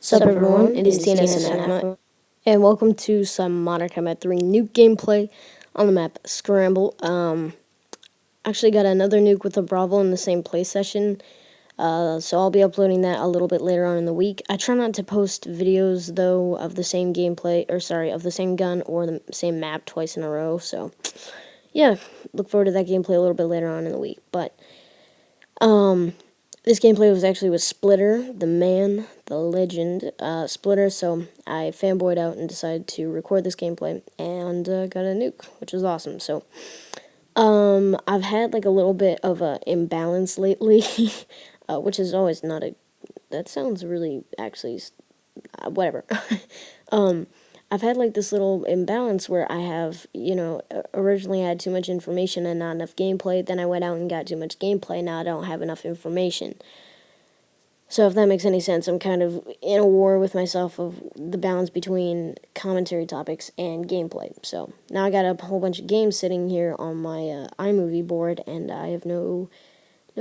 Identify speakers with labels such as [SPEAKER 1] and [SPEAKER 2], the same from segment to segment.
[SPEAKER 1] Sup everyone, it is TNS and Afma, and welcome to some Modern Combat 3 Nuke gameplay on the map Scramble. Actually got another Nuke with a Bravo in the same play session, so I'll be uploading that a little bit later on in the week. I try not to post videos, though, of the same of the same gun or the same map twice in a row, so yeah, look forward to that gameplay a little bit later on in the week, but, this gameplay was actually with Splitter, the man, the legend, Splitter, so I fanboyed out and decided to record this gameplay, and got a nuke, which was awesome. So, I've had like a little bit of a imbalance lately, which is always not a, that sounds really, actually, whatever. I've had like this little imbalance where I have, originally I had too much information and not enough gameplay, then I went out and got too much gameplay, now I don't have enough information. So if that makes any sense, I'm kind of in a war with myself of the balance between commentary topics and gameplay. So now I got a whole bunch of games sitting here on my iMovie board, and I have no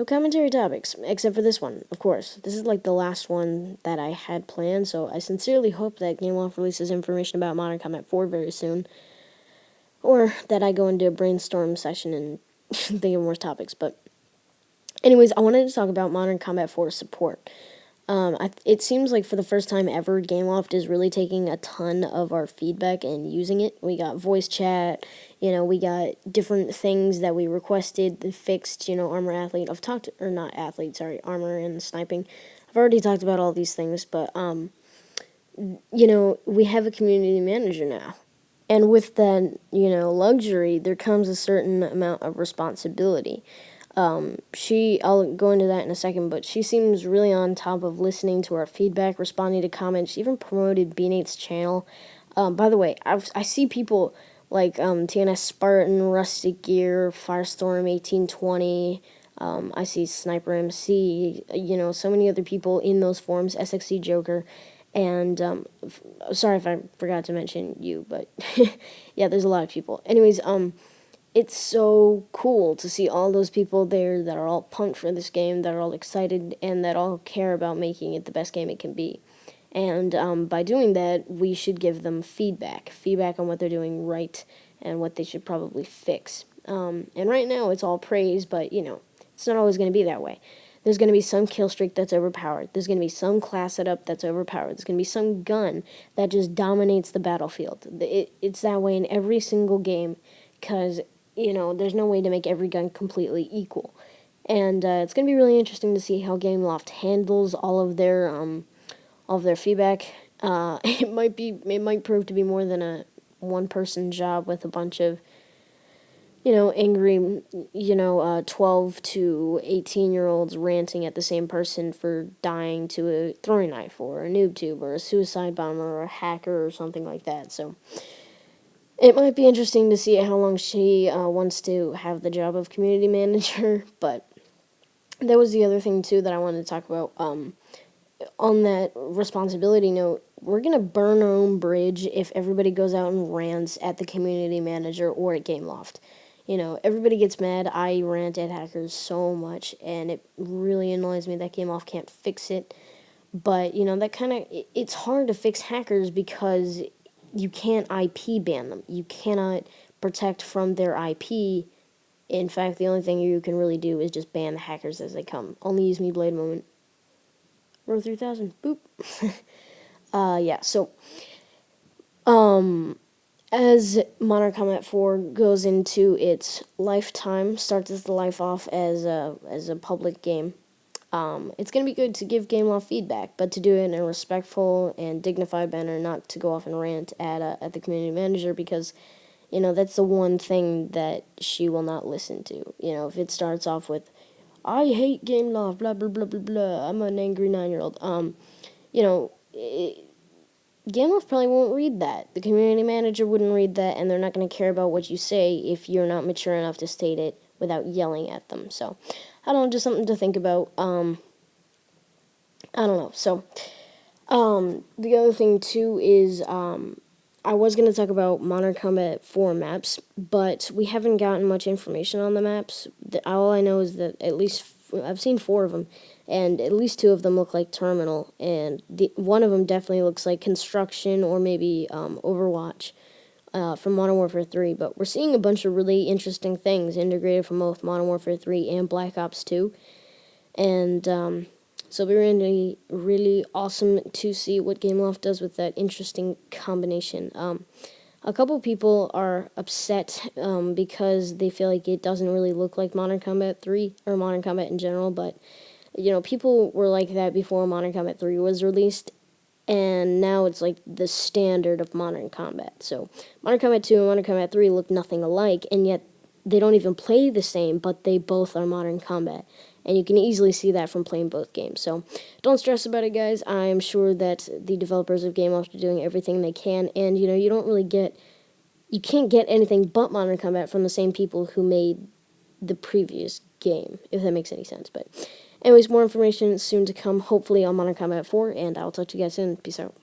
[SPEAKER 1] commentary topics, except for this one, of course. This is like the last one that I had planned, so I sincerely hope that GameLoft releases information about Modern Combat 4 very soon, or that I go into a brainstorm session and think of more topics, but anyways, I wanted to talk about Modern Combat 4 support. It seems like for the first time ever, GameLoft is really taking a ton of our feedback and using it. We got voice chat, we got different things that we requested, fixed, armor athlete. Armor and sniping. I've already talked about all these things, but, we have a community manager now. And with that, luxury, there comes a certain amount of responsibility. I'll go into that in a second, but she seems really on top of listening to our feedback, responding to comments. She even promoted B-Nate's channel. By the way, I see people like TNS Spartan, Rustic Gear, Firestorm 1820. I see Sniper MC, so many other people in those forums, SXC Joker. And, sorry if I forgot to mention you, but yeah, there's a lot of people. Anyways, it's so cool to see all those people there that are all pumped for this game, that are all excited, and that all care about making it the best game it can be. And by doing that, we should give them feedback on what they're doing right and what they should probably fix. And right now, it's all praise, but, it's not always going to be that way. There's going to be some kill streak that's overpowered. There's going to be some class setup that's overpowered. There's going to be some gun that just dominates the battlefield. It's that way in every single game, because there's no way to make every gun completely equal. And it's going to be really interesting to see how GameLoft handles all of their feedback. It might prove to be more than a one-person job with a bunch of, angry, 12 to 18-year-olds ranting at the same person for dying to a throwing knife or a noob tube or a suicide bomber or a hacker or something like that. So it might be interesting to see how long she wants to have the job of community manager, but that was the other thing, too, that I wanted to talk about. On that responsibility note, we're going to burn our own bridge if everybody goes out and rants at the community manager or at GameLoft. Everybody gets mad. I rant at hackers so much, and it really annoys me that GameLoft can't fix it. But, it's hard to fix hackers because you can't IP ban them. You cannot protect from their IP. In fact, the only thing you can really do is just ban the hackers as they come. Only use me blade moment. Row 3000. Boop. Yeah, so, as Modern Combat 4 goes into its lifetime, starts its life off as a public game, it's going to be good to give GameLoft feedback, but to do it in a respectful and dignified manner, not to go off and rant at the community manager, because, that's the one thing that she will not listen to. If it starts off with, I hate GameLoft, blah, blah, blah, blah, blah, I'm an angry 9-year-old, GameLoft probably won't read that. The community manager wouldn't read that, and they're not going to care about what you say if you're not mature enough to state it without yelling at them. So, I don't know, just something to think about. I don't know. So, the other thing, too, is I was going to talk about Modern Combat 4 maps, but we haven't gotten much information on the maps. All I know is that at least I've seen 4 of them, and at least two of them look like Terminal, and one of them definitely looks like Construction or maybe Overwatch from Modern Warfare 3. But we're seeing a bunch of really interesting things integrated from both Modern Warfare 3 and Black Ops 2, and so it'll be really, really awesome to see what Gameloft does with that interesting combination. A couple people are upset because they feel like it doesn't really look like Modern Combat 3 or Modern Combat in general, but people were like that before Modern Combat 3 was released, and now it's like the standard of Modern Combat. So Modern Combat 2 and Modern Combat 3 look nothing alike, and yet they don't even play the same, but they both are Modern Combat. And you can easily see that from playing both games. So don't stress about it, guys. I'm sure that the developers of Gameloft are doing everything they can, and you can't get anything but Modern Combat from the same people who made the previous game, if that makes any sense. But anyways, more information soon to come, hopefully on Modern Combat 4, and I'll talk to you guys soon. Peace out.